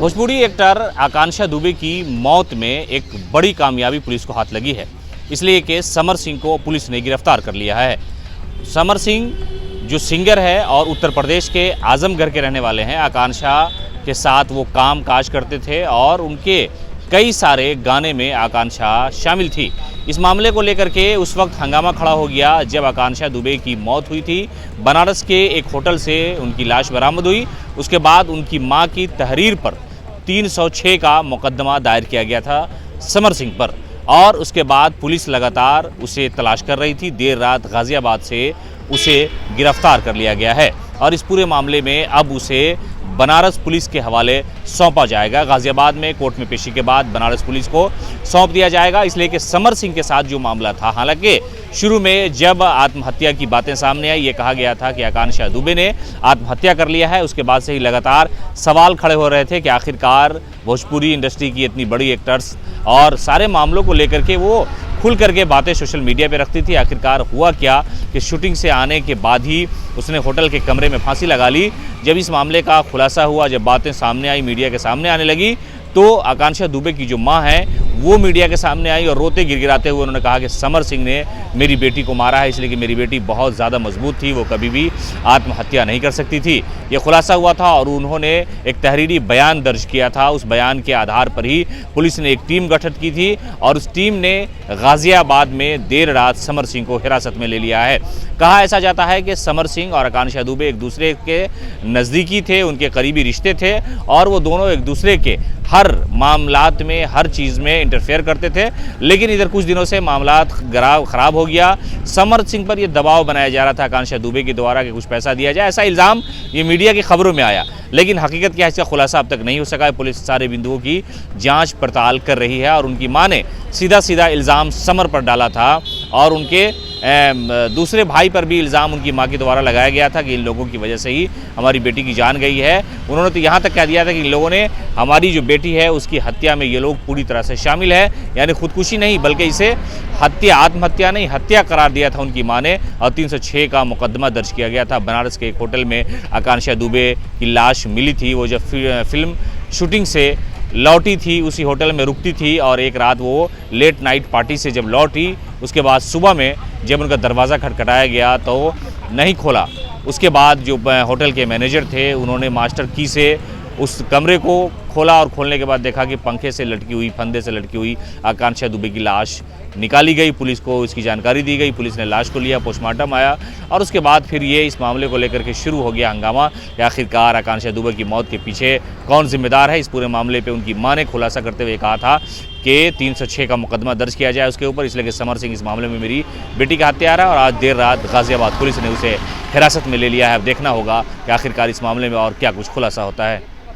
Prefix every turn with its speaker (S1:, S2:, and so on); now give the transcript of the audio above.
S1: Bhojpuri actor आकांक्षा दुबे की मौत में एक बड़ी कामयाबी पुलिस को हाथ लगी है। इसलिए कि समर सिंह को पुलिस ने गिरफ्तार कर लिया है। समर सिंह जो सिंगर है और उत्तर प्रदेश के आजमगढ़ के रहने वाले हैं। आकांक्षा के साथ वो काम काज करते थे और उनके कई सारे गाने में आकांक्षा शामिल थी। इस मामले को लेकर के उस वक्त हंगामा खड़ा हो गया जब आकांक्षा दुबे की मौत हुई थी। बनारस के एक होटल से उनकी लाश बरामद हुई। उसके बाद उनकी मां की तहरीर पर 306 का मुकदमा दायर किया गया था समर सिंह पर, और उसके बाद पुलिस लगातार उसे तलाश कर रही थी। देर रात गाजियाबाद से उसे गिरफ्तार कर लिया गया है और इस पूरे मामले में अब उसे बनारस पुलिस के हवाले सौंपा जाएगा। गाजियाबाद में कोर्ट में पेशी के बाद बनारस पुलिस को सौंप दिया जाएगा, इसलिए कि समर सिंह के साथ जो मामला था, हालांकि शुरू में जब आत्महत्या की बातें सामने आई, ये कहा गया था कि आकांक्षा दुबे ने आत्महत्या कर लिया है। उसके बाद से ही लगातार सवाल खड़े हो रहे थे कि आखिरकार भोजपुरी इंडस्ट्री की इतनी बड़ी एक्टर्स और सारे मामलों को लेकर के वो खुल करके बातें सोशल मीडिया पे रखती थी। आखिरकार हुआ क्या कि शूटिंग से आने के बाद ही उसने होटल के कमरे में फांसी लगा ली। जब इस मामले का खुलासा हुआ, जब बातें सामने आई, मीडिया के सामने आने लगी, तो आकांक्षा दुबे की जो मां है वो मीडिया के सामने आई और रोते गिड़गिड़ाते हुए उन्होंने कहा कि समर सिंह ने मेरी बेटी को मारा है, इसलिए कि मेरी बेटी बहुत ज़्यादा मजबूत थी, वो कभी भी आत्महत्या नहीं कर सकती थी। ये खुलासा हुआ था और उन्होंने एक तहरीरी बयान दर्ज किया था। उस बयान के आधार पर ही पुलिस ने एक टीम गठित की थी और उस टीम ने गाजियाबाद में देर रात समर सिंह को हिरासत में ले लिया है। कहा ऐसा जाता है कि समर सिंह और आकांक्षा दुबे एक दूसरे के नज़दीकी थे, उनके करीबी रिश्ते थे और वो दोनों एक दूसरे के हर मामलात में, हर चीज़ में इंटरफेयर करते थे। लेकिन इधर कुछ दिनों से मामलात ख़राब हो गया। समर सिंह पर यह दबाव बनाया जा रहा था आकांक्षा दुबे के द्वारा कि कुछ पैसा दिया जाए, ऐसा इल्ज़ाम ये मीडिया की खबरों में आया, लेकिन हकीकत क्या है इसका खुलासा अब तक नहीं हो सका है। पुलिस सारे बिंदुओं की जांच पड़ताल कर रही है और उनकी मां ने सीधा सीधा इल्ज़ाम समर पर डाला था और उनके दूसरे भाई पर भी इल्ज़ाम उनकी मां के द्वारा लगाया गया था कि इन लोगों की वजह से ही हमारी बेटी की जान गई है। उन्होंने तो यहाँ तक कह दिया था कि इन लोगों ने हमारी जो बेटी है उसकी हत्या में ये लोग पूरी तरह से शामिल है, यानी खुदकुशी नहीं बल्कि इसे आत्महत्या नहीं हत्या करार दिया था उनकी मां ने और 306 का मुकदमा दर्ज किया गया था। बनारस के एक होटल में आकांक्षा दुबे की लाश मिली थी। वो जब फिल्म शूटिंग से लौटी थी, उसी होटल में रुकती थी और एक रात वो लेट नाइट पार्टी से जब लौटी, उसके बाद सुबह में जब उनका दरवाज़ा खटखटाया गया तो नहीं खोला। उसके बाद जो होटल के मैनेजर थे उन्होंने मास्टर की से उस कमरे को खोला और खोलने के बाद देखा कि पंखे से लटकी हुई, फंदे से लटकी हुई आकांक्षा दुबे की लाश निकाली गई। पुलिस को इसकी जानकारी दी गई, पुलिस ने लाश को लिया, पोस्टमार्टम आया और उसके बाद फिर ये इस मामले को लेकर के शुरू हो गया हंगामा कि आखिरकार आकांक्षा दुबे की मौत के पीछे कौन जिम्मेदार है। इस पूरे मामले पे उनकी मां ने खुलासा करते हुए कहा था कि 306 का मुकदमा दर्ज किया जाए उसके ऊपर, इसलिए कि समर सिंह इस मामले में मेरी बेटी का हत्यारा है और आज देर रात गाजियाबाद पुलिस ने उसे हिरासत में ले लिया है। अब देखना होगा कि आखिरकार इस मामले में और क्या कुछ खुलासा होता है।